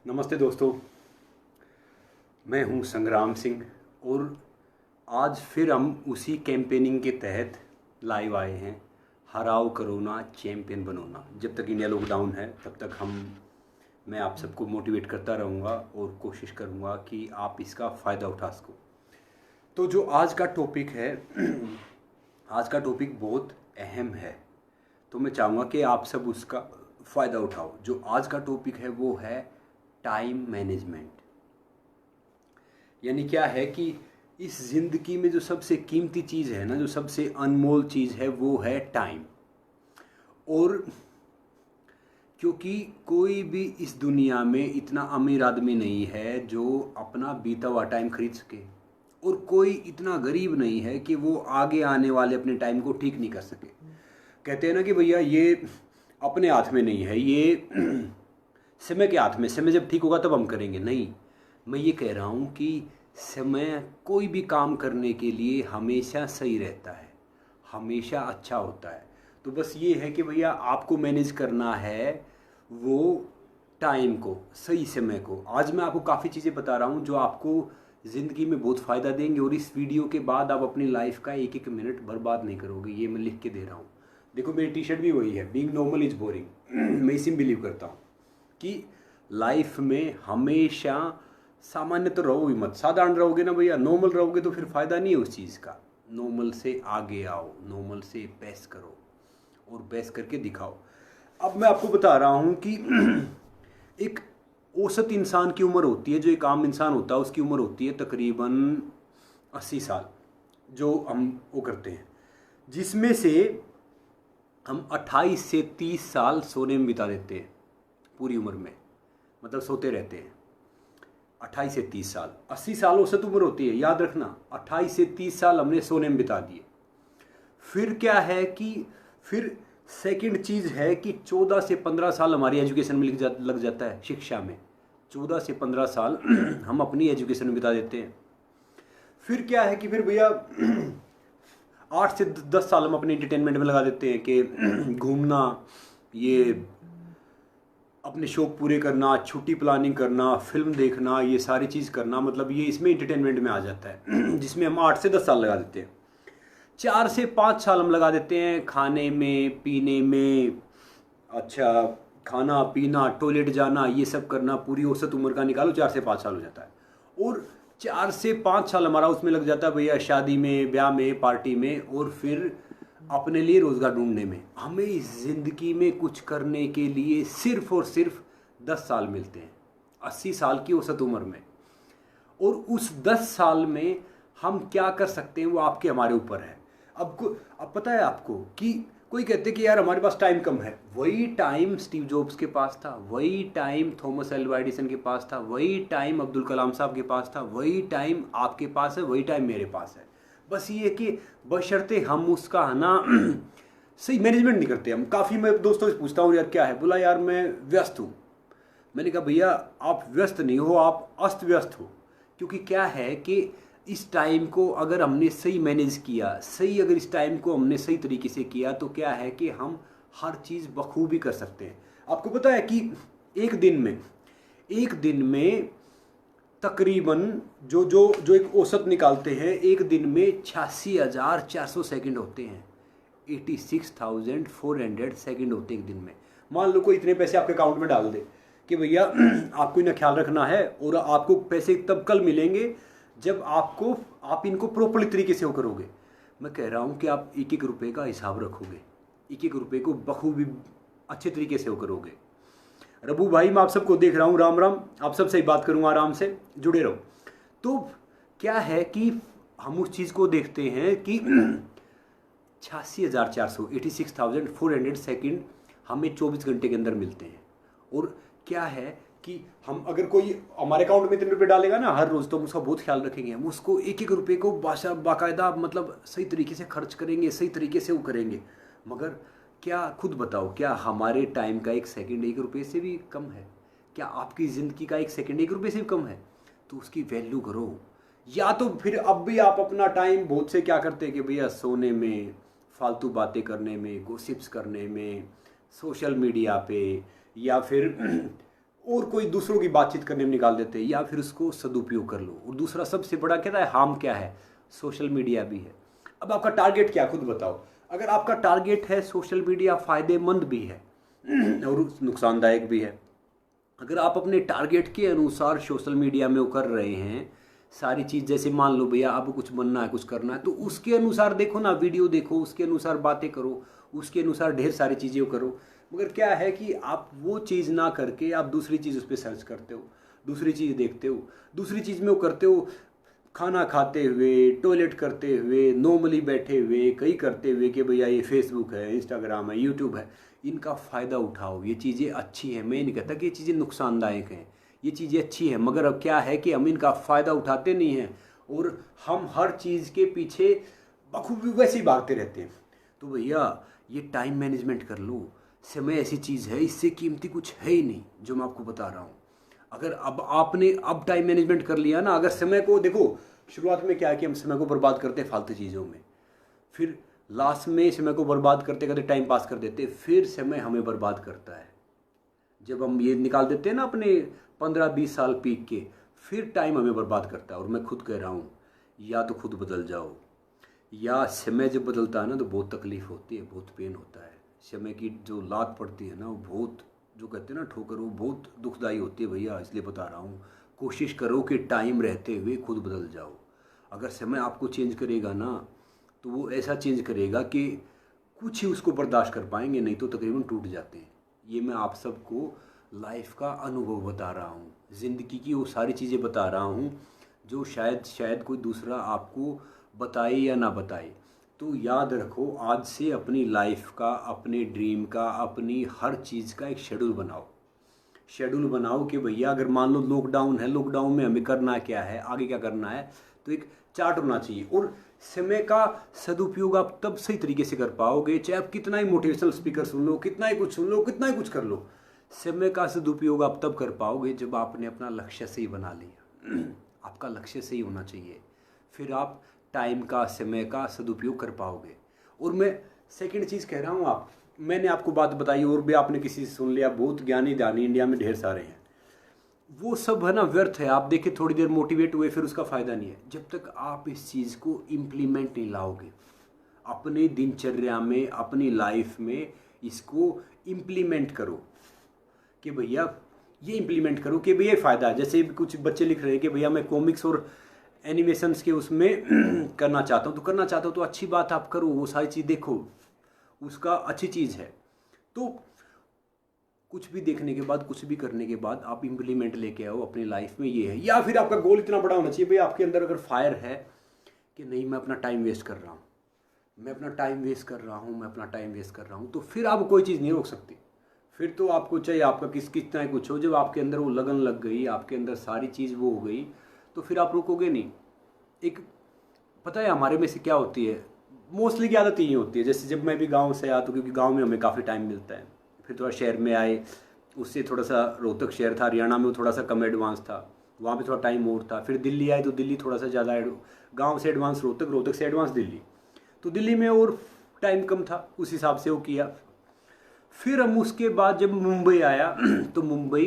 नमस्ते दोस्तों, मैं हूं संग्राम सिंह और आज फिर हम उसी कैंपेनिंग के तहत लाइव आए हैं। हराओ कोरोना, चैंपियन बनोना। जब तक इंडिया लॉकडाउन है तब तक मैं आप सबको मोटिवेट करता रहूँगा और कोशिश करूँगा कि आप इसका फ़ायदा उठा सको। तो जो आज का टॉपिक है आज का टॉपिक बहुत अहम है, तो मैं चाहूँगा कि आप सब उसका फ़ायदा उठाओ। जो आज का टॉपिक है वो है टाइम मैनेजमेंट। यानी क्या है कि इस ज़िंदगी में जो सबसे कीमती चीज़ है ना, जो सबसे अनमोल चीज़ है वो है टाइम। और क्योंकि कोई भी इस दुनिया में इतना अमीर आदमी नहीं है जो अपना बीता हुआ टाइम खरीद सके, और कोई इतना गरीब नहीं है कि वो आगे आने वाले अपने टाइम को ठीक नहीं कर सके। कहते हैं ना कि भैया ये अपने हाथ में नहीं है, ये समय के हाथ में। समय जब ठीक होगा तब हम करेंगे। नहीं, मैं ये कह रहा हूँ कि समय कोई भी काम करने के लिए हमेशा सही रहता है, हमेशा अच्छा होता है। तो बस ये है कि भैया आपको मैनेज करना है वो टाइम को, सही समय को। आज मैं आपको काफ़ी चीज़ें बता रहा हूँ जो आपको ज़िंदगी में बहुत फ़ायदा देंगे, और इस वीडियो के बाद आप अपनी लाइफ का एक एक मिनट बर्बाद नहीं करोगे। ये मैं लिख के दे रहा हूँ। देखो, मेरी टी शर्ट भी वही है, बीइंग नॉर्मल इज़ बोरिंग। मैं इसी में बिलीव करता हूँ कि लाइफ में हमेशा सामान्य तो रहो ही मत। साधारण रहोगे ना भैया, नॉर्मल रहोगे तो फिर फ़ायदा नहीं है उस चीज़ का। नॉर्मल से आगे आओ, नॉर्मल से बेस्ट करो और बेस्ट करके दिखाओ। अब मैं आपको बता रहा हूँ कि एक औसत इंसान की उम्र होती है, जो एक आम इंसान होता है उसकी उम्र होती है तकरीबन 80 साल, जो हम वो करते हैं, जिसमें से हम 28 से 30 साल सोने में बिता देते हैं पूरी उम्र में। मतलब सोते रहते हैं 28 से 30 साल। 80 साल औसत उम्र होती है, याद रखना। 28 से 30 साल हमने सोने में बिता दिए। फिर क्या है कि फिर सेकंड चीज़ है कि 14 से 15 साल हमारी एजुकेशन में लग जाता है, शिक्षा में। 14 से 15 साल हम अपनी एजुकेशन में बिता देते हैं। फिर क्या है कि फिर भैया 8 से 10 साल हम अपने एंटरटेनमेंट में लगा देते हैं कि घूमना, ये अपने शौक पूरे करना, छुट्टी प्लानिंग करना, फिल्म देखना, ये सारी चीज़ करना। मतलब ये इसमें एंटरटेनमेंट में आ जाता है, जिसमें हम 8 से 10 साल लगा देते हैं। 4 से 5 साल हम लगा देते हैं खाने में, पीने में। अच्छा, खाना पीना, टॉयलेट जाना, ये सब करना। पूरी औसत उम्र का निकालो, 4 से 5 साल हो जाता है। और 4 से 5 साल हमारा उसमें लग जाता है भैया, शादी में, ब्याह में, पार्टी में, और फिर अपने लिए रोज़गार ढूंढने में। हमें इस ज़िंदगी में कुछ करने के लिए सिर्फ और सिर्फ 10 साल मिलते हैं 80 साल की औसत उम्र में। और उस 10 साल में हम क्या कर सकते हैं वो आपके हमारे ऊपर है। अब पता है आपको कि कोई कहते कि यार हमारे पास टाइम कम है। वही टाइम स्टीव जॉब्स के पास था, वही टाइम थॉमस एल्वा एडिसन के पास था, वही टाइम अब्दुल कलाम साहब के पास था, वही टाइम आपके पास है, वही टाइम मेरे पास है। बस ये कि बशर्ते हम उसका है ना सही मैनेजमेंट नहीं करते हम। काफ़ी मैं दोस्तों से पूछता हूँ, यार क्या है? बोला यार मैं व्यस्त हूँ। मैंने कहा भैया आप व्यस्त नहीं हो, आप अस्त व्यस्त हो। क्योंकि क्या है कि इस टाइम को अगर हमने सही मैनेज किया, अगर इस टाइम को हमने सही तरीके से किया, तो क्या है कि हम हर चीज़ बखूबी कर सकते हैं। आपको पता है कि एक दिन में तकरीबन जो जो जो एक औसत निकालते हैं, एक दिन में 86,400 सेकंड होते हैं। 86,400 सेकंड होते हैं एक दिन में। मान लो कोई इतने पैसे आपके अकाउंट में डाल दे कि भैया आपको इन्हें ख्याल रखना है, और आपको पैसे तब कल मिलेंगे जब आप इनको प्रॉपर्ली तरीके से वो करोगे। मैं कह रहा हूँ कि आप एक एक रुपये का हिसाब रखोगे, एक एक रुपये को बखूबी अच्छे तरीके से वो करोगे। रबू भाई, मैं आप सबको देख रहा हूँ, राम राम। आप सबसे ही बात करूँगा, आराम से जुड़े रहो। तो क्या है कि हम उस चीज़ को देखते हैं कि 86,400 86,400 सेकेंड हमें 24 घंटे के अंदर मिलते हैं। और क्या है कि हम अगर कोई हमारे अकाउंट में 3 रुपये डालेगा ना हर रोज़, तो हम उसका बहुत ख्याल रखेंगे। हम उसको एक एक रुपये को बाकायदा मतलब सही तरीके से खर्च करेंगे, सही तरीके से वो करेंगे। मगर क्या खुद बताओ, क्या हमारे टाइम का एक सेकंड 1 रुपये से भी कम है? क्या आपकी ज़िंदगी का एक सेकंड 1 रुपये से भी कम है? तो उसकी वैल्यू करो। या तो फिर अब भी आप अपना टाइम बहुत से क्या करते हैं कि भैया सोने में, फालतू बातें करने में, गॉसिप्स करने में, सोशल मीडिया पे, या फिर और कोई दूसरों की बातचीत करने में निकाल देते हैं, या फिर उसको सदुपयोग कर लो। और दूसरा सबसे बड़ा क्या है, हार्म क्या है, सोशल मीडिया भी है। अब आपका टारगेट क्या, खुद बताओ। अगर आपका टारगेट है सोशल मीडिया, फ़ायदेमंद भी है और नुकसानदायक भी है। अगर आप अपने टारगेट के अनुसार सोशल मीडिया में वो कर रहे हैं सारी चीज़, जैसे मान लो भैया आपको कुछ बनना है, कुछ करना है, तो उसके अनुसार देखो ना, वीडियो देखो, उसके अनुसार बातें करो, उसके अनुसार ढेर सारी चीज़ें करो। मगर क्या है कि आप वो चीज़ ना करके आप दूसरी चीज़ उस पर सर्च करते हो, दूसरी चीज़ देखते हो, दूसरी चीज़ में वो करते हो, खाना खाते हुए, टॉयलेट करते हुए, नॉर्मली बैठे हुए, कहीं करते हुए कि भैया ये फेसबुक है, इंस्टाग्राम है, यूट्यूब है, इनका फ़ायदा उठाओ। ये चीज़ें अच्छी हैं, मैं नहीं कहता कि ये चीज़ें नुकसानदायक हैं, ये चीज़ें अच्छी हैं, मगर अब क्या है कि हम इनका फ़ायदा उठाते नहीं हैं और हम हर चीज़ के पीछे बखूबी वैसे ही भागते रहते हैं। तो भैया ये टाइम मैनेजमेंट कर लो। समय ऐसी चीज़ है, इससे कीमती कुछ है ही नहीं जो मैं आपको बता रहा हूँ। अगर अब आपने अब टाइम मैनेजमेंट कर लिया ना, अगर समय को देखो, शुरुआत में क्या है कि हम समय को बर्बाद करते हैं फालतू चीज़ों में, फिर लास्ट में समय को बर्बाद करते करते टाइम पास कर देते, फिर समय हमें बर्बाद करता है। जब हम ये निकाल देते हैं ना अपने 15-20 साल पीक के, फिर टाइम हमें बर्बाद करता है। और मैं खुद कह रहा हूँ, या तो खुद बदल जाओ, या समय जब बदलता है ना तो बहुत तकलीफ़ होती है, बहुत पेन होता है। समय की जो लात पड़ती है ना, वो बहुत, जो कहते हैं ना ठोकर, वो बहुत दुखदाई होती है भैया। इसलिए बता रहा हूँ, कोशिश करो कि टाइम रहते हुए खुद बदल जाओ। अगर समय आपको चेंज करेगा ना, तो वो ऐसा चेंज करेगा कि कुछ ही उसको बर्दाश्त कर पाएंगे, नहीं तो तकरीबन टूट जाते हैं। ये मैं आप सबको लाइफ का अनुभव बता रहा हूँ, ज़िंदगी की वो सारी चीज़ें बता रहा हूँ जो शायद कोई दूसरा आपको बताए या ना बताए। तो याद रखो, आज से अपनी लाइफ का, अपने ड्रीम का, अपनी हर चीज़ का एक शेड्यूल बनाओ। शेड्यूल बनाओ कि भैया अगर मान लो लॉकडाउन है, लॉकडाउन में हमें करना क्या है, आगे क्या करना है, तो एक चार्ट होना चाहिए। और समय का सदुपयोग आप तब सही तरीके से कर पाओगे, चाहे आप कितना ही मोटिवेशनल स्पीकर सुन लो, कितना ही कुछ सुन लो, कितना ही कुछ कर लो, समय का सदुपयोग आप तब कर पाओगे जब आपने अपना लक्ष्य सही बना लिया। आपका लक्ष्य सही होना चाहिए, फिर आप टाइम का, समय का सदुपयोग कर पाओगे। और मैं सेकंड चीज़ कह रहा हूँ, मैंने आपको बात बताई और भी आपने किसी से सुन लिया, बहुत ज्ञानी दानी इंडिया में ढेर सारे हैं, वो सब है ना व्यर्थ है। आप देखिए थोड़ी देर मोटिवेट हुए, फिर उसका फ़ायदा नहीं है जब तक आप इस चीज़ को इम्प्लीमेंट नहीं लाओगे अपने दिनचर्या में, अपनी लाइफ में। इसको इम्प्लीमेंट करो कि भैया ये इम्प्लीमेंट करो कि भैया फ़ायदा है। जैसे कुछ बच्चे लिख रहे हैं कि भैया मैं कॉमिक्स और एनिमेशंस के उसमें करना चाहता हूँ, तो करना चाहता हूँ तो अच्छी बात, आप करो, वो सारी चीज़ देखो, उसका अच्छी चीज़ है। तो कुछ भी देखने के बाद, कुछ भी करने के बाद आप इम्प्लीमेंट लेके आओ अपनी लाइफ में, ये है। या फिर आपका गोल इतना बड़ा होना चाहिए भाई, आपके अंदर अगर फायर है कि नहीं मैं अपना टाइम वेस्ट कर रहा हूँ, मैं अपना टाइम वेस्ट कर रहा हूँ, मैं अपना टाइम वेस्ट कर रहा हूँ, तो फिर आप कोई चीज़ नहीं रोक सकती। फिर तो आपको चाहे आपका कितना ही कुछ हो, जब आपके अंदर वो लगन लग गई, आपके अंदर सारी चीज़ वो हो गई, तो फिर आप रुकोगे नहीं। एक पता है हमारे में से क्या होती है, मोस्टली की आदत यही होती है। जैसे जब मैं भी गांव से आया, तो क्योंकि गांव में हमें काफ़ी टाइम मिलता है, फिर थोड़ा शहर में आए, उससे थोड़ा सा रोहतक शहर था हरियाणा में, वो थोड़ा सा कम एडवांस था, वहाँ पे थोड़ा टाइम और था। फिर दिल्ली आए तो दिल्ली थोड़ा सा ज़्यादा गांव से एडवांस रोहतक, रोहतक से एडवांस दिल्ली, तो दिल्ली में और टाइम कम था, उस हिसाब से वो किया। फिर हम उसके बाद जब मुंबई आया तो मुंबई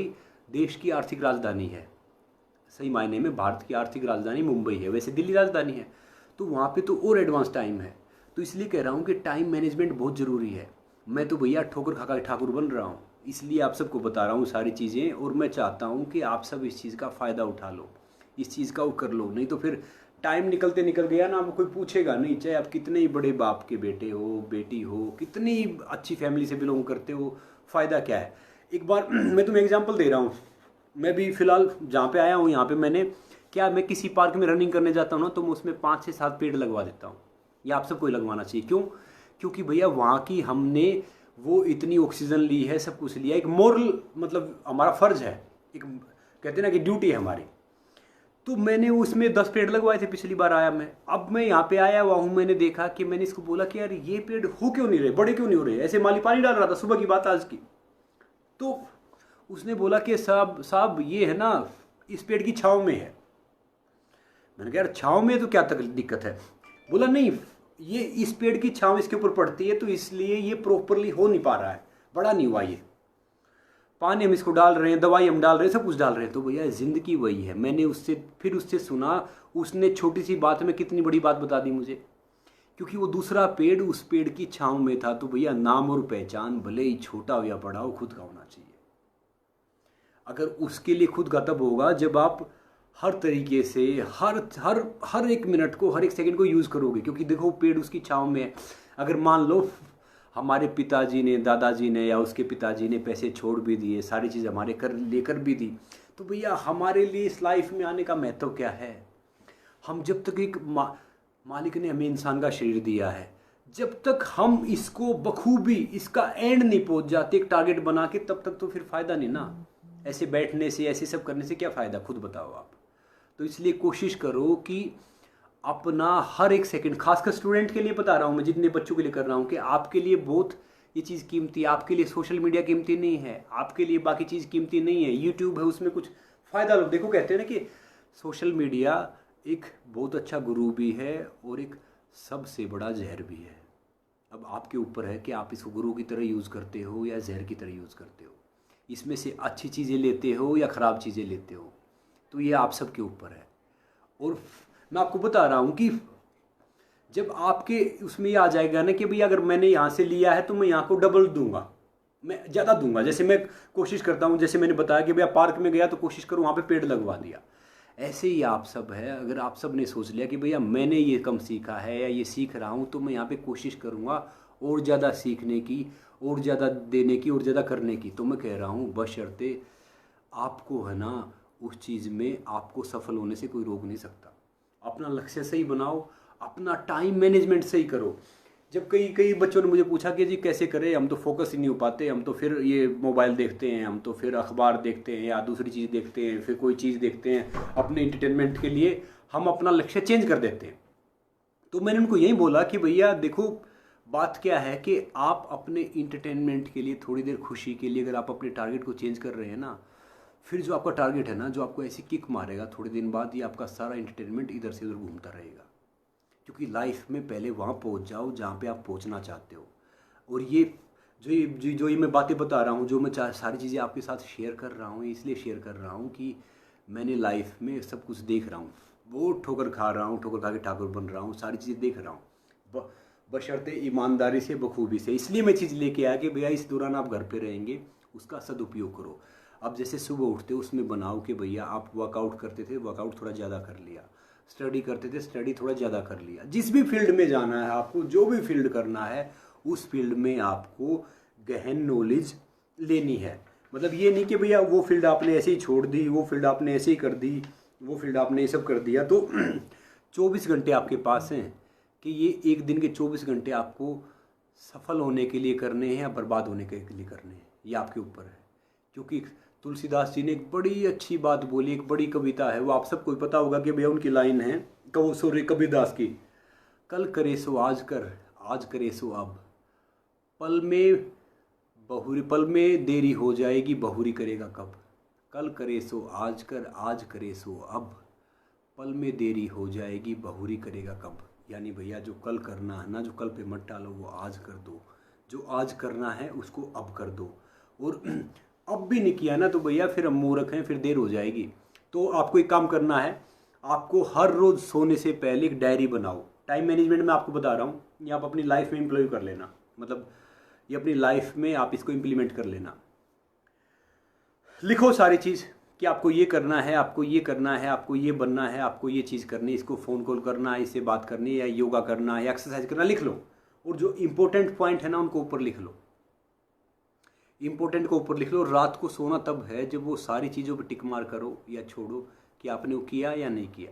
देश की आर्थिक राजधानी है, सही मायने में भारत की आर्थिक राजधानी मुंबई है, वैसे दिल्ली राजधानी है, तो वहाँ पे तो और एडवांस टाइम है। तो इसलिए कह रहा हूँ कि टाइम मैनेजमेंट बहुत ज़रूरी है। मैं तो भैया ठोकर खा ठाकुर बन रहा हूँ, इसलिए आप सबको बता रहा हूँ सारी चीज़ें, और मैं चाहता हूँ कि आप सब इस चीज़ का फ़ायदा उठा लो, इस चीज़ का वो कर लो। नहीं तो फिर टाइम निकलते निकल गया ना, आपको कोई पूछेगा नहीं, चाहे आप कितने ही बड़े बाप के बेटे हो, बेटी हो, कितनी अच्छी फैमिली से बिलोंग करते हो, फ़ायदा क्या है। एक बार मैं तुम्हें एग्जांपल दे रहा हूँ, मैं भी फ़िलहाल जहाँ पे आया हूँ, यहाँ पे मैंने क्या, मैं किसी पार्क में रनिंग करने जाता हूँ ना, तो मैं उसमें 5 से 7 पेड़ लगवा देता हूँ। ये आप सबको ही लगवाना चाहिए। क्यों? क्योंकि भैया वहाँ की हमने वो इतनी ऑक्सीजन ली है, सब कुछ लिया, एक मोरल मतलब हमारा फ़र्ज़ है, एक कहते हैं ना कि ड्यूटी है हमारी। तो मैंने उसमें 10 पेड़ लगवाए थे पिछली बार आया मैं। अब मैं यहाँ पे आया हुआ हूँ, मैंने देखा कि मैंने इसको बोला कि यार ये पेड़ हो क्यों नहीं रहे, बड़े क्यों नहीं हो रहे, ऐसे माली पानी डाल रहा था, सुबह की बात आज की। तो उसने बोला कि साहब ये है ना, इस पेड़ की छाँव में है। मैंने कहा यार छाँव में तो क्या दिक्कत है। बोला नहीं, ये इस पेड़ की छाँव इसके ऊपर पड़ती है, तो इसलिए ये प्रॉपरली हो नहीं पा रहा है, बड़ा नहीं हुआ ये। पानी हम इसको डाल रहे हैं, दवाई हम डाल रहे हैं, सब कुछ डाल रहे हैं। तो भैया ज़िंदगी वही है। मैंने उससे सुना, उसने छोटी सी बात में कितनी बड़ी बात बता दी मुझे, क्योंकि वो दूसरा पेड़ उस पेड़ की छाँव में था। तो भैया नाम और पहचान भले ही छोटा हो या बड़ा हो, खुद का होना चाहिए। अगर उसके लिए खुद का तब होगा जब आप हर तरीके से हर एक मिनट को, हर एक सेकंड को यूज़ करोगे। क्योंकि देखो पेड़ उसकी छाँव में है। अगर मान लो हमारे पिताजी ने, दादाजी ने या उसके पिताजी ने पैसे छोड़ भी दिए, सारी चीज़ हमारे लेकर भी दी, तो भैया हमारे लिए इस लाइफ में आने का महत्व क्या है? हम जब तक एक मालिक ने हमें इंसान का शरीर दिया है, जब तक हम इसको बखूबी इसका एंड नहीं पहुंच जाते एक टारगेट बना के, तब तक तो फिर फ़ायदा नहीं ना। ऐसे बैठने से, ऐसे सब करने से क्या फ़ायदा, खुद बताओ आप। तो इसलिए कोशिश करो कि अपना हर एक सेकंड, खासकर स्टूडेंट के लिए बता रहा हूँ मैं, जितने बच्चों के लिए कर रहा हूँ, कि आपके लिए बहुत ये चीज़ कीमती है। आपके लिए सोशल मीडिया कीमती नहीं है, आपके लिए बाकी चीज़ कीमती नहीं है। यूट्यूब है, उसमें कुछ फ़ायदा लो। देखो कहते हैं ना कि सोशल मीडिया एक बहुत अच्छा गुरु भी है और एक सबसे बड़ा जहर भी है। अब आपके ऊपर है कि आप इसको गुरु की तरह यूज़ करते हो या जहर की तरह यूज़ करते हो। इसमें से अच्छी चीज़ें लेते हो या ख़राब चीज़ें लेते हो, तो ये आप सबके ऊपर है। और मैं आपको बता रहा हूँ कि जब आपके उसमें ये आ जाएगा ना कि भाई अगर मैंने यहाँ से लिया है तो मैं यहाँ को डबल दूंगा, मैं ज़्यादा दूंगा। जैसे मैं कोशिश करता हूँ, जैसे मैंने बताया कि भैया पार्क में गया तो कोशिश करूँ वहाँ पे पेड़ लगवा दिया। ऐसे ही आप सब है। अगर आप सब ने सोच लिया कि भैया मैंने ये कम सीखा है या ये सीख रहा हूँ, तो मैं यहाँ पे कोशिश करूँगा और ज़्यादा सीखने की, और ज़्यादा देने की, और ज़्यादा करने की। तो मैं कह रहा हूँ बशर्ते आपको है ना उस चीज़ में आपको सफल होने से कोई रोक नहीं सकता। अपना लक्ष्य सही बनाओ, अपना टाइम मैनेजमेंट सही करो। जब कई बच्चों ने मुझे पूछा कि जी कैसे करें, हम तो फोकस ही नहीं हो पाते, हम तो फिर ये मोबाइल देखते हैं, हम तो फिर अखबार देखते हैं या दूसरी चीज़ देखते हैं, फिर कोई चीज़ देखते हैं अपने इंटरटेनमेंट के लिए, हम अपना लक्ष्य चेंज कर देते हैं। तो मैंने उनको यही बोला कि भैया देखो बात क्या है कि आप अपने इंटरटेनमेंट के लिए, थोड़ी देर खुशी के लिए अगर आप अपने टारगेट को चेंज कर रहे हैं ना, फिर जो आपका टारगेट है ना, जो आपको ऐसी किक मारेगा थोड़े दिन बाद, ये आपका सारा इंटरटेनमेंट इधर से उधर घूमता रहेगा। क्योंकि लाइफ में पहले वहाँ पहुँच जाओ जहाँ पे आप पहुँचना चाहते हो। और ये जो ये मैं बातें बता रहा हूँ, जो मैं सारी चीज़ें आपके साथ शेयर कर रहा हूँ, इसलिए शेयर कर रहा हूँ कि मैंने लाइफ में सब कुछ देख रहा हूँ। वो ठोकर खा रहा हूँ, ठोकर खा के ठाकुर बन रहा हूँ, सारी चीज़ें देख रहा हूँ बशर्ते ईमानदारी से, बखूबी से। इसलिए मैं चीज़ लेके आया कि भैया इस दौरान आप घर पे रहेंगे, उसका सदुपयोग करो। अब जैसे सुबह उठते हो उसमें बनाओ कि भैया आप वर्कआउट करते थे, वर्कआउट थोड़ा ज़्यादा कर लिया, स्टडी करते थे, स्टडी थोड़ा ज़्यादा कर लिया। जिस भी फील्ड में जाना है आपको, जो भी फील्ड करना है, उस फील्ड में आपको गहन नॉलेज लेनी है। मतलब ये नहीं कि भैया वो फील्ड आपने ऐसे ही छोड़ दी, वो फील्ड आपने ऐसे ही कर दी, वो फील्ड आपने ये सब कर दिया। तो 24 घंटे आपके पास हैं कि ये एक दिन के 24 घंटे आपको सफल होने के लिए करने हैं या बर्बाद होने के लिए करने हैं, ये आपके ऊपर है। क्योंकि तुलसीदास जी ने एक बड़ी अच्छी बात बोली, एक बड़ी कविता है, वो आप सबको पता होगा कि भैया उनकी लाइन है कबीरदास की, कल करे सो आज कर, आज करे सो अब, पल में देरी हो जाएगी, बहुरी करेगा कब। कल करे सो आज कर, आज करे सो अब, पल में देरी हो जाएगी, बहुरी करेगा कब। यानी भैया जो कल करना है ना, जो कल पे मत डालो, वो आज कर दो। जो आज करना है उसको अब कर दो। और अब भी नहीं किया ना तो भैया फिर हम मूर्ख हैं, फिर देर हो जाएगी। तो आपको एक काम करना है, आपको हर रोज़ सोने से पहले एक डायरी बनाओ। टाइम मैनेजमेंट में आपको बता रहा हूँ, ये आप अपनी लाइफ में इम्प्लॉय कर लेना। मतलब ये अपनी लाइफ में आप इसको इम्प्लीमेंट कर लेना। लिखो सारी चीज़ कि आपको ये करना है, आपको ये करना है, आपको ये बनना है, आपको ये चीज़ करनी है, इसको फ़ोन कॉल करना है, इससे बात करनी है, या योगा करना है, या एक्सरसाइज करना, लिख लो। और जो इम्पोर्टेंट पॉइंट है ना उनको ऊपर लिख लो, इम्पोर्टेंट को ऊपर लिख लो। रात को सोना तब है जब वो सारी चीज़ों पर टिक मार करो या छोड़ो कि आपने वो किया या नहीं किया।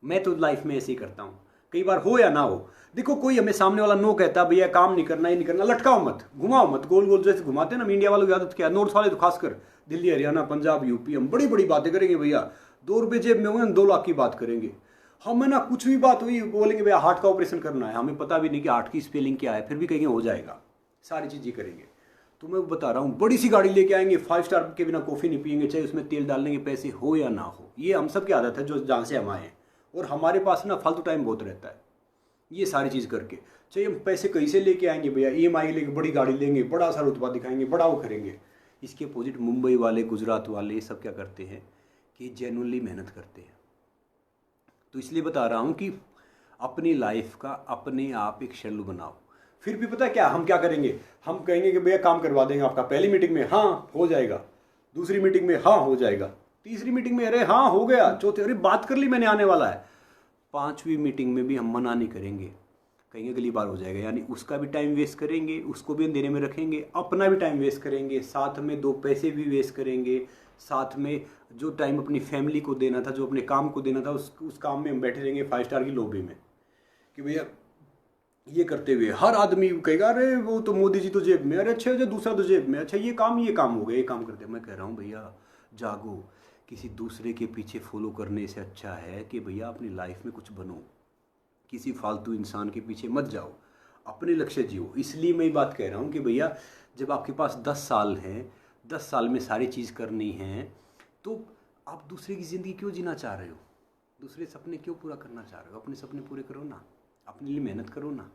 मैं तो लाइफ में ऐसे ही करता हूँ, कई बार हो या ना हो। देखो कोई हमें सामने वाला नो कहता भैया काम नहीं करना, ये नहीं करना, लटकाओ मत, घुमाओ मत, गोल गोल जैसे घुमाते हैं ना। इंडिया वालों की आदत क्या है, नॉर्थ वाले तो खासकर दिल्ली, हरियाणा, पंजाब, यूपी, हम बड़ी बड़ी बातें करेंगे भैया। 2 रुपये जेब में हुए 2 लाख की बात करेंगे। हम है ना कुछ भी बात हुई बोलेंगे भैया हार्ट का ऑपरेशन करना है, हमें पता भी नहीं कि हार्ट की स्पेलिंग क्या है, फिर भी कहेंगे हो जाएगा, सारी चीज़ें करेंगे। तो मैं बता रहा हूँ, बड़ी सी गाड़ी लेके आएंगे, 5 स्टार के बिना कॉफ़ी नहीं पियेंगे, चाहे उसमें तेल डालने के पैसे हो या ना हो। ये हम सब की आदत है जो जहाँ से हम आए हैं। और हमारे पास ना फालतू टाइम बहुत रहता है ये सारी चीज़ करके। चाहे हम पैसे कहीं से लेके आएंगे भैया, EMI लेके बड़ी गाड़ी लेंगे, बड़ा सा रुतबा दिखाएंगे, बड़ा वो करेंगे, इसके अपोजिट मुंबई वाले, गुजरात वाले, ये सब क्या करते हैं कि जेन्युइनली मेहनत करते हैं। तो इसलिए बता रहा हूँ कि अपनी लाइफ का अपने आप एक शेड्यूल बनाओ। फिर भी पता है क्या हम क्या करेंगे, हम कहेंगे कि भैया काम करवा देंगे आपका, पहली मीटिंग में हाँ हो जाएगा, दूसरी मीटिंग में हाँ हो जाएगा, तीसरी मीटिंग में अरे हाँ हो गया, चौथी अरे बात कर ली मैंने आने वाला है, पांचवी मीटिंग में भी हम मना नहीं करेंगे, कहेंगे अगली बार हो जाएगा। यानी उसका भी टाइम वेस्ट करेंगे, उसको भी अंधेरे में रखेंगे, अपना भी टाइम वेस्ट करेंगे, साथ में दो पैसे भी वेस्ट करेंगे, साथ में जो टाइम अपनी फैमिली को देना था, जो अपने काम को देना था, उस काम में हम बैठे रहेंगे 5 स्टार की लॉबी में कि भैया ये करते हुए हर आदमी कहेगा अरे वो तो मोदी जी तो जेब में, अरे अच्छा दूसरा तो जेब में, अच्छा ये काम हो गया, ये काम करते। मैं कह रहा हूँ भैया जागो, किसी दूसरे के पीछे फॉलो करने से अच्छा है कि भैया अपनी लाइफ में कुछ बनो, किसी फालतू इंसान के पीछे मत जाओ, अपने लक्ष्य जियो। इसलिए मैं ये बात कह रहा हूँ कि भैया जब आपके पास 10 साल हैं, 10 साल में सारी चीज़ करनी है, तो आप दूसरे की ज़िंदगी क्यों जीना चाह रहे हो, दूसरे सपने क्यों पूरा करना चाह रहे हो? अपने सपने पूरे करो ना, अपने लिए मेहनत करो ना,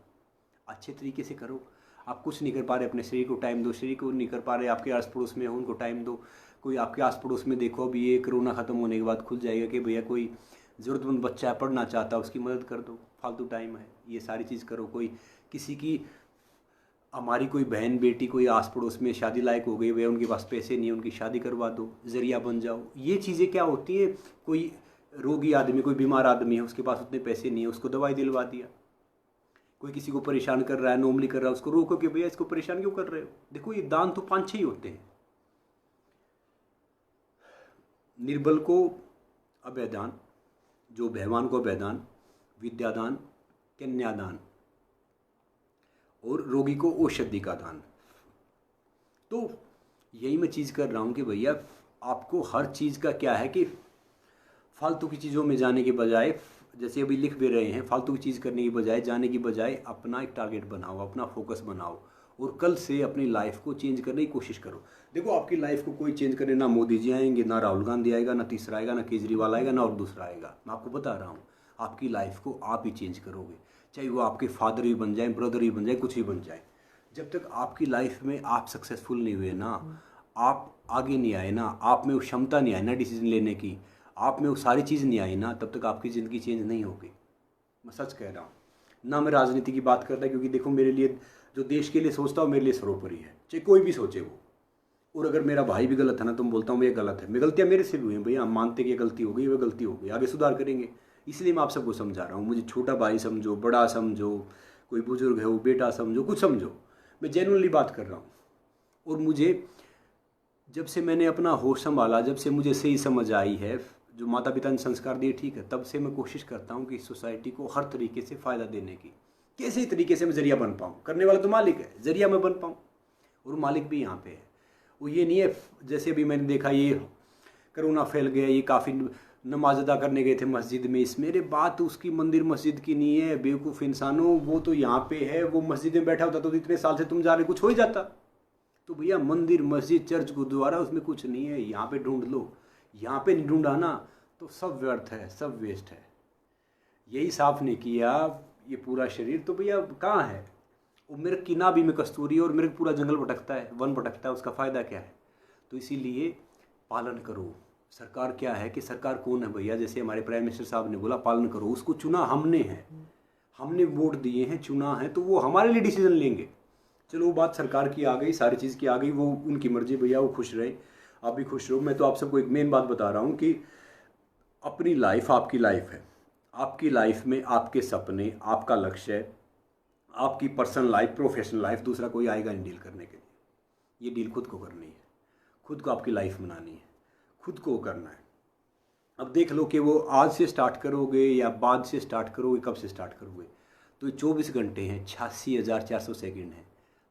अच्छे तरीके से करो। आप कुछ नहीं कर पा रहे, अपने शरीर को टाइम दो, शरीर को नहीं कर पा रहे, आपके आस पड़ोस में हो उनको टाइम दो। कोई आपके आस पड़ोस में देखो अभी ये कोरोना ख़त्म होने के बाद खुल जाएगा कि भैया कोई ज़रूरतमंद बच्चा है, पढ़ना चाहता है, उसकी मदद कर दो, फालतू टाइम है, ये सारी चीज़ करो। कोई किसी की, हमारी कोई बहन बेटी कोई आस पड़ोस में शादी लायक हो गई, भैया उनके पास पैसे नहीं है, उनकी शादी करवा दो, ज़रिया बन जाओ। ये चीज़ें क्या होती है, कोई रोगी आदमी, कोई बीमार आदमी है, उसके पास उतने पैसे नहीं है, उसको दवाई दिलवा दिया। कोई किसी को परेशान कर रहा है, नॉर्मली कर रहा है, उसको रोको कि भैया इसको परेशान क्यों कर रहे हो। देखो ये दान तो 5-6 ही होते हैं। निर्बल को अभयदान, जो भयवान को अभयदान, विद्यादान, कन्यादान और रोगी को औषधि का दान। तो यही मैं चीज़ कर रहा हूँ कि भैया आपको हर चीज़ का क्या है कि फालतू की चीज़ों में जाने के बजाय, जैसे अभी लिख भी रहे हैं, फालतू की चीज़ करने की बजाय, जाने की बजाय अपना एक टारगेट बनाओ, अपना फोकस बनाओ और कल से अपनी लाइफ को चेंज करने की कोशिश करो। देखो आपकी लाइफ को कोई चेंज करे, ना मोदी जी आएंगे, ना राहुल गांधी आएगा, ना तीसरा आएगा, ना केजरीवाल आएगा, ना और दूसरा आएगा। मैं आपको बता रहा हूँ, आपकी लाइफ को आप ही चेंज करोगे, चाहे वो आपके फादर भी बन जाए, ब्रदर भी बन जाए, कुछ भी बन जाए। जब तक आपकी लाइफ में आप सक्सेसफुल नहीं हुए ना, आप आगे नहीं आए ना, आप में वो क्षमता नहीं आई ना डिसीजन लेने की, आप में वो सारी चीज़ नहीं आई ना, तब तक आपकी ज़िंदगी चेंज नहीं होगी। मैं सच कह रहा हूँ ना, मैं राजनीति की बात करता, क्योंकि देखो मेरे लिए जो देश के लिए सोचता हूँ मेरे लिए सर्वोपरि है, चाहे कोई भी सोचे वो। और अगर मेरा भाई भी गलत है ना, तो मैं बोलता हूँ भैया गलत है, मैं गलतियाँ मेरे से भी हुई हैं भैया, हम मानते कि गलती हो गई, वह गलती हो गई, आगे सुधार करेंगे। इसलिए मैं आप सबको समझा रहा हूँ, मुझे छोटा भाई समझो, बड़ा समझो, कोई बुजुर्ग है वो बेटा समझो, कुछ समझो, मैं जेन्युइनली बात कर रहा हूँ। और मुझे जब से मैंने अपना होश संभाला, जब से मुझे सही समझ आई है, जो माता पिता ने संस्कार दिए ठीक है, तब से मैं कोशिश करता हूँ कि सोसाइटी को हर तरीके से फ़ायदा देने की, कैसे तरीके से मैं ज़रिया बन पाऊँ। करने वाला तो मालिक है, ज़रिया मैं बन पाऊँ, और मालिक भी यहाँ पे है। वो ये नहीं है जैसे अभी मैंने देखा ये कोरोना फैल गया, ये काफ़ी नमाज अदा करने गए थे मस्जिद में, इस मेरे बात उसकी मंदिर मस्जिद की नहीं है, बेवकूफ़ इंसानों, वो तो यहाँ पे है, वो मस्जिद में बैठा होता तो इतने साल से तुम जा रहे, कुछ हो ही जाता। तो भैया मंदिर मस्जिद चर्च गुरुद्वारा उसमें कुछ नहीं है, यहाँ पे ढूंढ लो, यहाँ पे नहीं ढूंढा ना तो सब व्यर्थ है, सब वेस्ट है। यही साफ नहीं किया ये पूरा शरीर तो भैया कहाँ है। वो मेरे की नाभि में कस्तूरी और मेरे पूरा जंगल भटकता है, वन भटकता है, उसका फ़ायदा क्या है। तो इसीलिए पालन करो। सरकार क्या है कि सरकार कौन है भैया, जैसे हमारे प्राइम मिनिस्टर साहब ने बोला पालन करो, उसको चुना हमने है, हमने वोट दिए हैं, चुना है, तो वो हमारे लिए डिसीजन लेंगे। चलो वो बात सरकार की आ गई, सारी चीज़ की आ गई, वो उनकी मर्जी भैया, वो खुश रहे, आप भी खुश रहो। मैं तो आप सबको एक मेन बात बता रहा हूँ कि अपनी लाइफ आपकी लाइफ है, आपकी लाइफ में आपके सपने, आपका लक्ष्य, आपकी पर्सनल लाइफ, प्रोफेशनल लाइफ, दूसरा कोई आएगा नहीं डील करने के लिए। ये डील खुद को करनी है, खुद को आपकी लाइफ बनानी है, खुद को करना है। अब देख लो कि वो आज से स्टार्ट करोगे या बाद से स्टार्ट करोगे, कब से स्टार्ट करोगे। तो ये 24 घंटे हैं, 86,400 सेकंड हैं,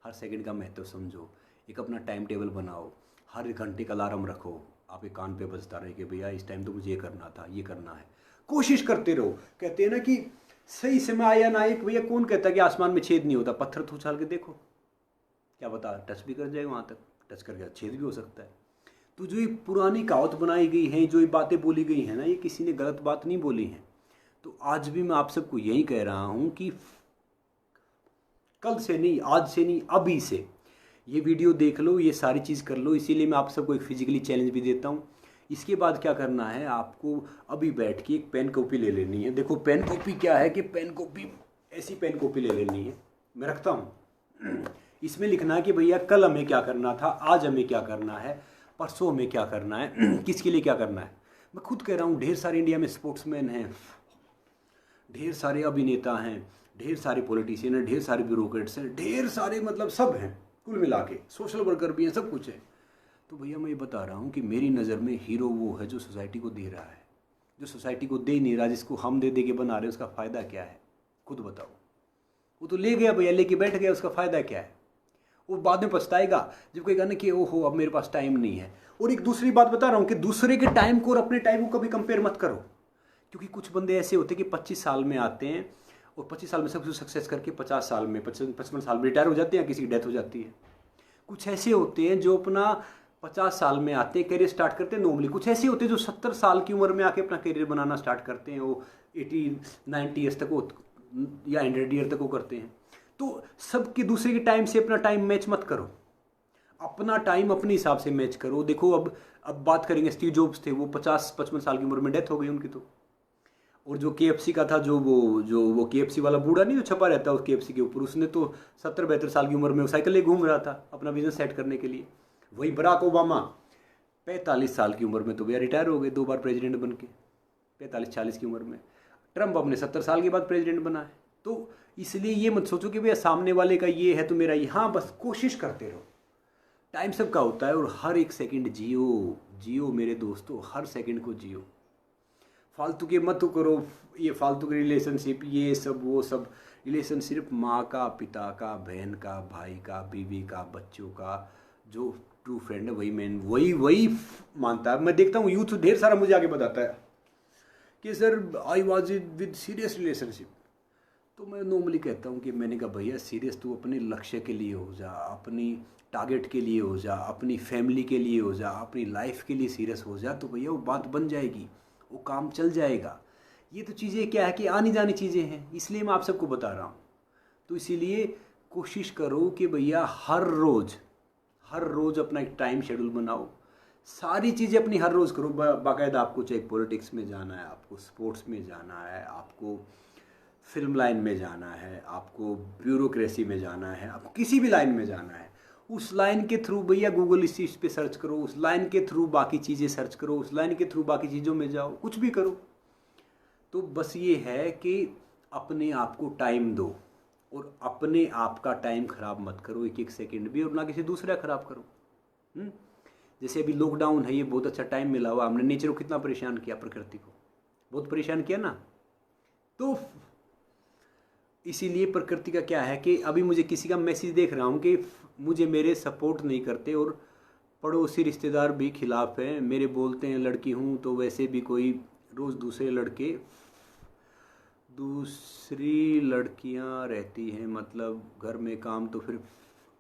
हर सेकंड का महत्व समझो, एक अपना टाइम टेबल बनाओ, हर एक घंटे का अलार्म रखो, आपके कान पे बजता रहे कि भैया इस टाइम तो मुझे ये करना था, ये करना है। कोशिश करते रहो। कहते हैं ना कि सही समय आया ना एक, भैया कौन कहता कि आसमान में छेद नहीं होता, पत्थर तो उछाल के देखो, क्या पता टच भी कर जाए, वहाँ तक टच कर गया छेद भी हो सकता है। तो जो ये पुरानी कहावत बनाई गई हैं, जो ये बातें बोली गई हैं ना, ये किसी ने गलत बात नहीं बोली हैं। तो आज भी मैं आप सबको यही कह रहा हूँ कि कल से नहीं, आज से नहीं, अभी से ये वीडियो देख लो, ये सारी चीज़ कर लो। इसीलिए मैं आप सबको एक फिजिकली चैलेंज भी देता हूँ। इसके बाद क्या करना है, आपको अभी बैठ के एक पेन कॉपी ले लेनी है। देखो पेन कॉपी क्या है कि पेन कॉपी, ऐसी पेन कॉपी ले लेनी है, मैं रखता हूँ। इसमें लिखना है कि भैया कल हमें क्या करना था, आज हमें क्या करना है, परसों हमें क्या करना है, किसके लिए क्या करना है। मैं खुद कह रहा हूँ, ढेर सारे इंडिया में स्पोर्ट्समैन हैं, ढेर सारे अभिनेता हैं, ढेर सारे पॉलिटिशियन हैं, ढेर सारे ब्यूरोक्रेट्स हैं, ढेर सारे मतलब सब हैं, कुल मिला के सोशल वर्कर भी हैं, सब कुछ है। तो भैया मैं ये बता रहा हूँ कि मेरी नज़र में हीरो वो है जो सोसाइटी को दे रहा है। जो सोसाइटी को दे नहीं रहा, जिसको हम दे दे के बना रहे, उसका फ़ायदा क्या है, खुद बताओ। वो तो ले गया भैया, लेके बैठ गया, उसका फ़ायदा क्या है। वो बाद में पछताएगा जब कहेगा ना कि ओहो अब मेरे पास टाइम नहीं है। और एक दूसरी बात बता रहा हूँ कि दूसरे के टाइम को और अपने टाइम को कभी कंपेयर मत करो। क्योंकि कुछ बंदे ऐसे होते हैं कि 25 साल में आते हैं और 25 साल में सब कुछ सक्सेस करके 50 साल में 55 साल में रिटायर हो जाते हैं, किसी की डेथ हो जाती है। कुछ ऐसे होते हैं जो अपना 50 साल में आते हैं, करियर स्टार्ट करते हैं नॉर्मली। कुछ ऐसे होते हैं जो 70 साल की उम्र में आके अपना करियर बनाना स्टार्ट करते हैं, वो 80-90 ईयर्स तक वो या 100 ईयर तक वो करते हैं। तो सबके दूसरे के टाइम से अपना टाइम मैच मत करो, अपना टाइम अपने हिसाब से मैच करो। देखो अब बात करेंगे, स्टीव जॉब्स थे, वो 50-55 साल की उम्र में डेथ हो गई उनकी। तो और जो KFC का था, जो वो KFC वाला बूढ़ा नहीं जो छपा रहता है उस KFC के ऊपर, उसने तो 70-72 साल की उम्र में साइकिल ले घूम रहा था अपना बिजनेस सेट करने के लिए। वही बराक ओबामा 45 साल की उम्र में तो भैया रिटायर हो गए, 2 बार प्रेसिडेंट बन के 45-40 की उम्र में। ट्रंप अपने 70 साल के बाद प्रेसिडेंट बना है। तो इसलिए ये मत सोचो कि भैया सामने वाले का ये है तो मेरा ये। हाँ, बस कोशिश करते रहो। टाइम सबका होता है और हर एक सेकंड जियो मेरे दोस्तों, हर सेकंड को जियो। फालतू के मत करो, ये फालतू के रिलेशनशिप, ये सब वो सब रिलेशन सिर्फ माँ का, पिता का, बहन का, भाई का, बीवी का, बच्चों का। जो ट्रू फ्रेंड है वही मानता है। मैं देखता हूँ यूथ ढेर सारा मुझे आगे बताता है कि sir I was with serious relationship. तो मैं नॉर्मली कहता हूँ कि मैंने कहा भैया सीरियस तू अपने लक्ष्य के लिए हो जा, अपनी टारगेट के लिए हो जा, अपनी फैमिली के लिए हो जा, अपनी लाइफ के लिए सीरियस हो जा, तो भैया वो बात बन जाएगी, वो काम चल जाएगा। ये तो चीज़ें क्या है कि आनी जानी चीज़ें हैं, इसलिए मैं आप सबको बता रहा हूँ। तो इसीलिए कोशिश करो कि भैया हर रोज़ अपना एक टाइम शेड्यूल बनाओ, सारी चीज़ें अपनी हर रोज़ करो बाकायदा। आपको चाहे पॉलिटिक्स में जाना है, आपको स्पोर्ट्स में जाना है, आपको फिल्म लाइन में जाना है, आपको ब्यूरोक्रेसी में जाना है, आपको किसी भी लाइन में जाना है, उस लाइन के थ्रू भैया गूगल इस चीज़ पे सर्च करो, उस लाइन के थ्रू बाकी चीज़ें सर्च करो, उस लाइन के थ्रू बाकी चीज़ों में जाओ, कुछ भी करो। तो बस ये है कि अपने आप को टाइम दो और अपने आप का टाइम ख़राब मत करो एक एक सेकंड भी, और ना किसी दूसरा ख़राब करो। जैसे अभी लॉकडाउन है, ये बहुत अच्छा टाइम मिला हुआ, हमने नेचर को कितना परेशान किया, प्रकृति को बहुत परेशान किया ना। तो इसीलिए प्रकृति का क्या है कि अभी मुझे किसी का मैसेज देख रहा हूँ कि मुझे मेरे सपोर्ट नहीं करते और पड़ोसी रिश्तेदार भी खिलाफ हैं मेरे, बोलते हैं लड़की हूँ तो वैसे भी कोई रोज़ दूसरी लड़कियाँ रहती हैं, मतलब घर में काम। तो फिर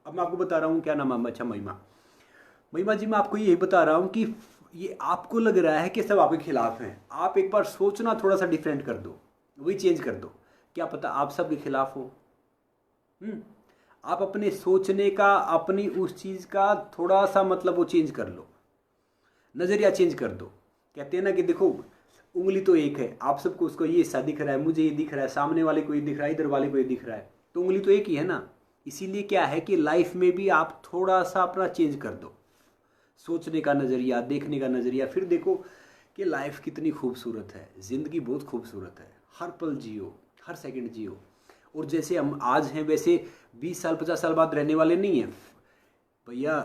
अब मैं आपको बता रहा हूँ, क्या नाम है, अच्छा महिमा जी, मैं आपको यही बता रहा हूँ कि ये आपको लग रहा है कि सब आपके खिलाफ हैं। आप एक बार सोचना, थोड़ा सा डिफरेंट कर दो, वही चेंज कर दो, क्या पता आप सबके खिलाफ हो। आप अपने सोचने का, अपनी उस चीज़ का थोड़ा सा मतलब वो चेंज कर लो, नज़रिया चेंज कर दो। कहते हैं ना कि देखो उंगली तो एक है, आप सबको उसको ये हिस्सा दिख रहा है, मुझे ये दिख रहा है, सामने वाले को ये दिख रहा है, इधर वाले को ये दिख रहा है, तो उंगली तो एक ही है ना। इसीलिए क्या है कि लाइफ में भी आप थोड़ा सा अपना चेंज कर दो, सोचने का नज़रिया, देखने का नज़रिया। फिर देखो कि लाइफ कितनी खूबसूरत है, ज़िंदगी बहुत खूबसूरत है। हर पल जियो, हर सेकंड जियो। और जैसे हम आज हैं वैसे 20 साल 50 साल बाद रहने वाले नहीं हैं भैया।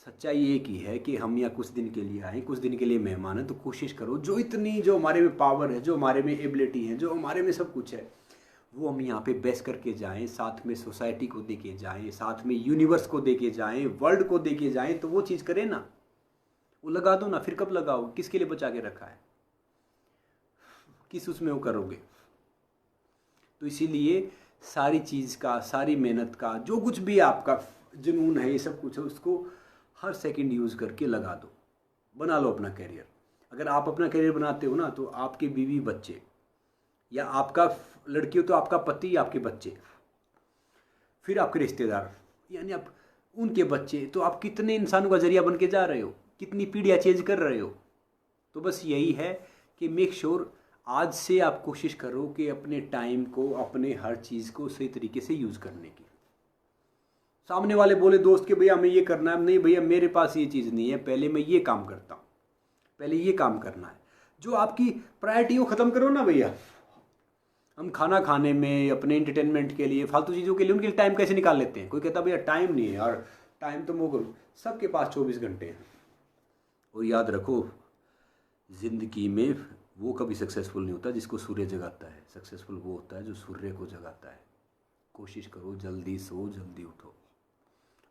सच्चाई एक ही है कि हम यहाँ कुछ दिन के लिए आए, कुछ दिन के लिए मेहमान हैं। तो कोशिश करो जो हमारे में पावर है, जो हमारे में एबिलिटी है, जो हमारे में सब कुछ है, वो हम यहाँ पे बेस्ट करके जाएं, साथ में सोसाइटी को दे के जाएँ, साथ में यूनिवर्स को दे के जाएँ, वर्ल्ड को दे के जाएँ। तो वो चीज़ करें ना, वो लगा दो ना। फिर कब लगाओ, किसके लिए बचा के रखा है, किस उसमें वो करोगे। तो इसीलिए सारी चीज़ का, सारी मेहनत का, जो कुछ भी आपका जुनून है, ये सब कुछ है, उसको हर सेकंड यूज़ करके लगा दो, बना लो अपना करियर। अगर आप अपना करियर बनाते हो ना, तो आपके बीवी बच्चे, या आपका लड़की हो तो आपका पति, आपके बच्चे, फिर आपके रिश्तेदार, यानी आप उनके बच्चे, तो आप कितने इंसानों का जरिया बन के जा रहे हो, कितनी पीढ़ियाँ चेंज कर रहे हो। तो बस यही है कि मेक श्योर आज से आप कोशिश करो कि अपने टाइम को, अपने हर चीज़ को सही तरीके से यूज़ करने की। सामने वाले बोले दोस्त के भैया हमें ये करना है, नहीं भैया मेरे पास ये चीज़ नहीं है, पहले मैं ये काम करता हूँ, पहले ये काम करना है। जो आपकी प्रायोरिटी को ख़त्म करो ना भैया। हम खाना खाने में, अपने एंटरटेनमेंट के लिए, फालतू चीज़ों के लिए उनके लिए टाइम कैसे निकाल लेते हैं। कोई कहता भैया टाइम नहीं है यार, टाइम तो वो करो, सबके पास 24 घंटे हैं। और याद रखो ज़िंदगी में वो कभी सक्सेसफुल नहीं होता जिसको सूर्य जगाता है, सक्सेसफुल वो होता है जो सूर्य को जगाता है। कोशिश करो जल्दी सो जल्दी उठो।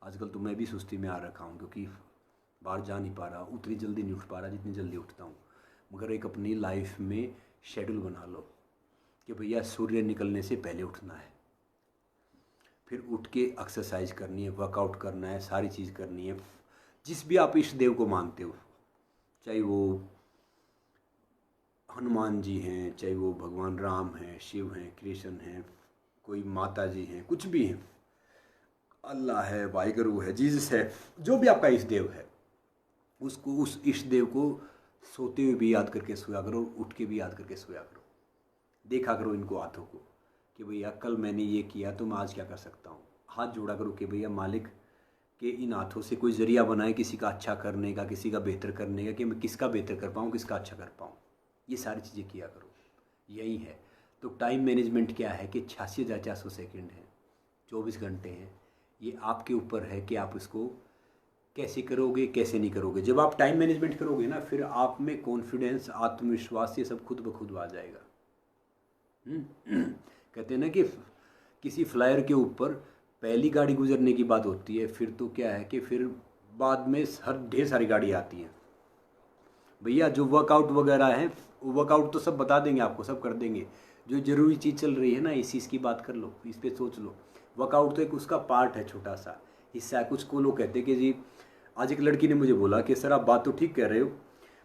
आजकल तो मैं भी सुस्ती में आ रखा हूँ क्योंकि बाहर जा नहीं पा रहा, उतनी जल्दी नहीं उठ पा रहा जितनी जल्दी उठता हूँ। मगर एक अपनी लाइफ में शेड्यूल बना लो कि भैया सूर्य निकलने से पहले उठना है, फिर उठ के एक्सरसाइज करनी है, वर्कआउट करना है, सारी चीज़ करनी है। जिस भी आप इष्ट देव को मानते हो, चाहे वो हनुमान जी हैं, चाहे वो भगवान राम हैं, शिव हैं, कृष्ण हैं, कोई माता जी हैं, कुछ भी हैं, अल्लाह है, वाहिगुरु है, जीसस है, जो भी आपका इष्ट देव है, उसको, उस इष्ट देव को सोते हुए भी याद करके सोया करो, उठ के भी याद करके सोया करो। देखा करो इनको हाथों को कि भैया कल मैंने ये किया तो मैं आज क्या कर सकता हूँ। हाथ जोड़ा करो कि भैया मालिक के इन हाथों से कोई ज़रिया बनाए किसी का अच्छा करने का, किसी का बेहतर करने का, कि मैं किसका बेहतर कर पाऊँ, किसका अच्छा कर पाऊँ। ये सारी चीज़ें किया करो, यही है। तो टाइम मैनेजमेंट क्या है कि 86,400 सेकेंड है, 24 घंटे हैं। ये आपके ऊपर है कि आप इसको कैसे करोगे, कैसे नहीं करोगे। जब आप टाइम मैनेजमेंट करोगे ना, फिर आप में कॉन्फिडेंस, आत्मविश्वास, ये सब खुद ब खुद आ जाएगा। कहते हैं ना कि किसी फ्लायर के ऊपर पहली गाड़ी गुजरने की बात होती है, फिर तो क्या है कि फिर बाद में हर ढेर सारी गाड़ी आती हैं। भैया जो वर्कआउट वगैरह है, वर्कआउट तो सब बता देंगे आपको, सब कर देंगे। जो ज़रूरी चीज़ चल रही है ना, इस चीज़ की बात कर लो, इस पर सोच लो। वर्कआउट तो एक उसका पार्ट है, छोटा सा हिस्सा है। कुछ को लोग कहते हैं कि जी, आज एक लड़की ने मुझे बोला कि सर आप बात तो ठीक कह रहे हो,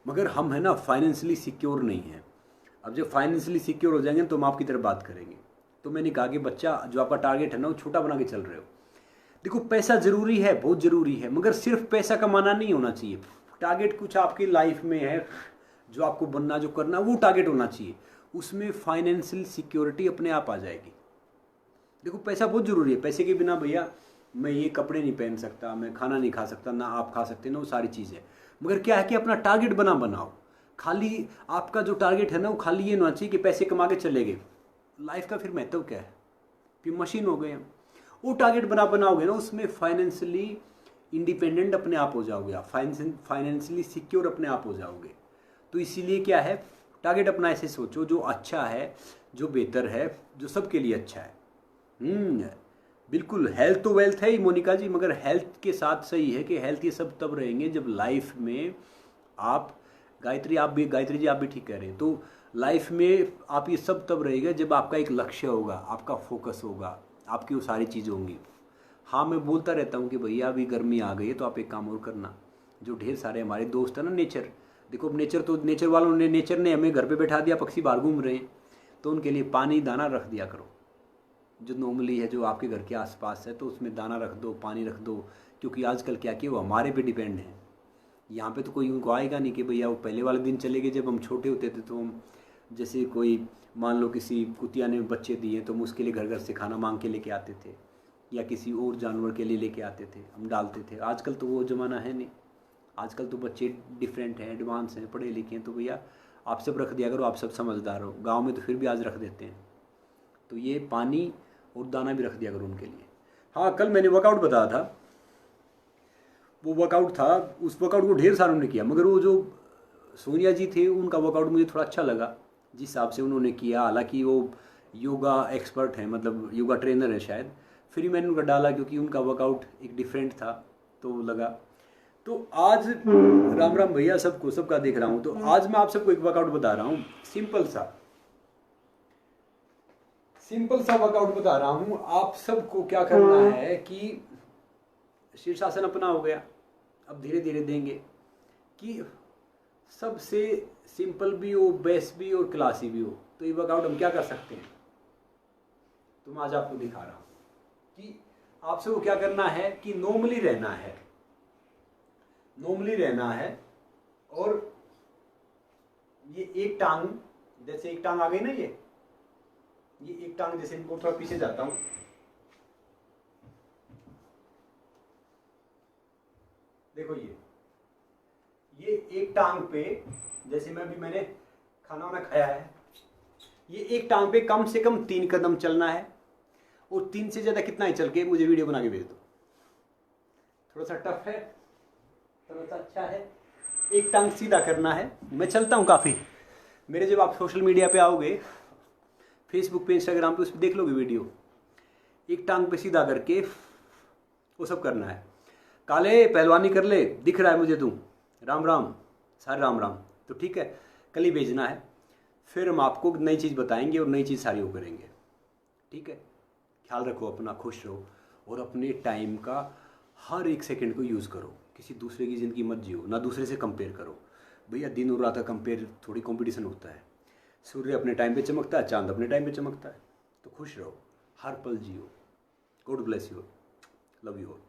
मगर हम है ना फाइनेंशियली सिक्योर नहीं हैं। अब जब फाइनेंशियली सिक्योर हो जाएंगे तो हम आपकी तरफ बात करेंगे। तो मैंने कहा कि बच्चा, जो आपका टारगेट है ना, वो छोटा बना के चल रहे हो। देखो पैसा ज़रूरी है, बहुत ज़रूरी है, मगर सिर्फ पैसा कमाना नहीं होना चाहिए। टारगेट कुछ आपकी लाइफ में है जो आपको बनना, जो करना, वो टारगेट होना चाहिए। उसमें फाइनेंशियल सिक्योरिटी अपने आप आ जाएगी। देखो पैसा बहुत ज़रूरी है, पैसे के बिना भैया मैं ये कपड़े नहीं पहन सकता, मैं खाना नहीं खा सकता, ना आप खा सकते, ना वो सारी चीज़ें। मगर क्या है कि अपना टारगेट बनाओ। खाली आपका जो टारगेट है ना, वो खाली ये ना चाहिए कि पैसे कमा के चले गए। लाइफ का फिर महत्व क्या है, फिर मशीन हो गए हम। वो टारगेट बनाओगे ना, उसमें फाइनेंशियली इंडिपेंडेंट अपने आप हो जाओगे आप, फाइनेंशियली सिक्योर अपने आप हो जाओगे। तो इसीलिए क्या है, टारगेट अपना ऐसे सोचो जो अच्छा है, जो बेहतर है, जो सबके लिए अच्छा है। बिल्कुल, हेल्थ तो वेल्थ है ही मोनिका जी, मगर हेल्थ के साथ सही है कि हेल्थ ये सब तब रहेंगे जब लाइफ में आप, गायत्री जी आप भी ठीक कह रहे हैं, तो लाइफ में आप ये सब तब रहेगा जब आपका एक लक्ष्य होगा, आपका फोकस होगा, आपकी वो सारी चीज़ें होंगी। हाँ, मैं बोलता रहता हूँ कि भैया अभी गर्मी आ गई है तो आप एक काम और करना। जो ढेर सारे हमारे दोस्त हैं ना, नेचर, देखो अब नेचर वालों ने, नेचर ने हमें घर पे बैठा दिया, पक्षी बाहर घूम रहे हैं, तो उनके लिए पानी दाना रख दिया करो। जो नॉर्मली है, जो आपके घर के आसपास है, तो उसमें दाना रख दो, पानी रख दो। क्योंकि आजकल क्या कि वो हमारे पे डिपेंड है। यहाँ पे तो कोई उनको आएगा नहीं कि भैया, वो पहले वाले दिन चले गए जब हम छोटे होते थे, तो हम जैसे कोई मान लो किसी कुतिया ने बच्चे दिए तो हम उसके लिए घर घर से खाना मांग के लेके आते थे, या किसी और जानवर के लिए लेके आते थे, हम डालते थे। आजकल तो वो ज़माना है नहीं, आजकल तो बच्चे डिफरेंट हैं, एडवांस हैं, पढ़े लिखे हैं। तो भैया आप सब रख दिया करो, आप सब समझदार हो। गाँव में तो फिर भी आज रख देते हैं, तो ये पानी और दाना भी रख दिया करो उनके लिए। हाँ, कल मैंने वर्कआउट बताया था, वो वर्कआउट था, उस वर्कआउट को ढेर सारों ने किया, मगर वो जो सोनिया जी थे उनका वर्कआउट मुझे थोड़ा अच्छा लगा, जिस हिसाब से उन्होंने किया। हालांकि वो योगा एक्सपर्ट हैं, मतलब योगा ट्रेनर है शायद, फिर मैंने उनका डाला क्योंकि उनका वर्कआउट एक डिफरेंट था, तो लगा। तो आज राम राम भैया सबको, सबका देख रहा हूँ। तो आज मैं आप सबको एक वर्कआउट बता रहा हूँ, सिंपल सा वर्कआउट बता रहा हूँ। आप सबको क्या करना है कि शीर्षासन अपना हो गया, अब धीरे धीरे देंगे कि सबसे सिंपल भी हो, बेस्ट भी और क्लासी भी हो। तो ये वर्कआउट हम क्या कर सकते हैं, तो मैं आज आपको दिखा रहा हूँ कि आपसे वो क्या करना है कि नॉर्मली रहना है, नॉर्मली रहना है। और ये एक टांग, जैसे एक टांग आ गई ना, ये एक टांग, जैसे इनको थोड़ा पीछे जाता हूं, देखो ये एक टांग पे, जैसे मैंने खाना वाना खाया है, ये एक टांग पे कम से कम 3 कदम चलना है, और 3 से ज्यादा कितना ही चल के मुझे वीडियो बना के भेज दो। थोड़ा सा टफ है, थोड़ा सा अच्छा है। एक टांग सीधा करना है। मैं चलता हूँ काफ़ी, मेरे जब आप सोशल मीडिया पे आओगे, फेसबुक पे, इंस्टाग्राम पे, उस पर देख लोगे वीडियो, एक टांग पे सीधा करके वो सब करना है। काले पहलवानी कर ले, दिख रहा है मुझे तू, राम राम, सारे राम राम। तो ठीक है, कल ही भेजना है, फिर हम आपको नई चीज़ बताएंगे और नई चीज़ सारी वो करेंगे। ठीक है, ख्याल रखो अपना, खुश रहो, और अपने टाइम का हर एक सेकंड को यूज़ करो। किसी दूसरे की ज़िंदगी मत जियो, ना दूसरे से कंपेयर करो भैया। दिन और रात का कंपेयर, थोड़ी कंपटीशन होता है। सूर्य अपने टाइम पे चमकता है, चांद अपने टाइम पे चमकता है। तो खुश रहो, हर पल जियो। God bless you, love you all.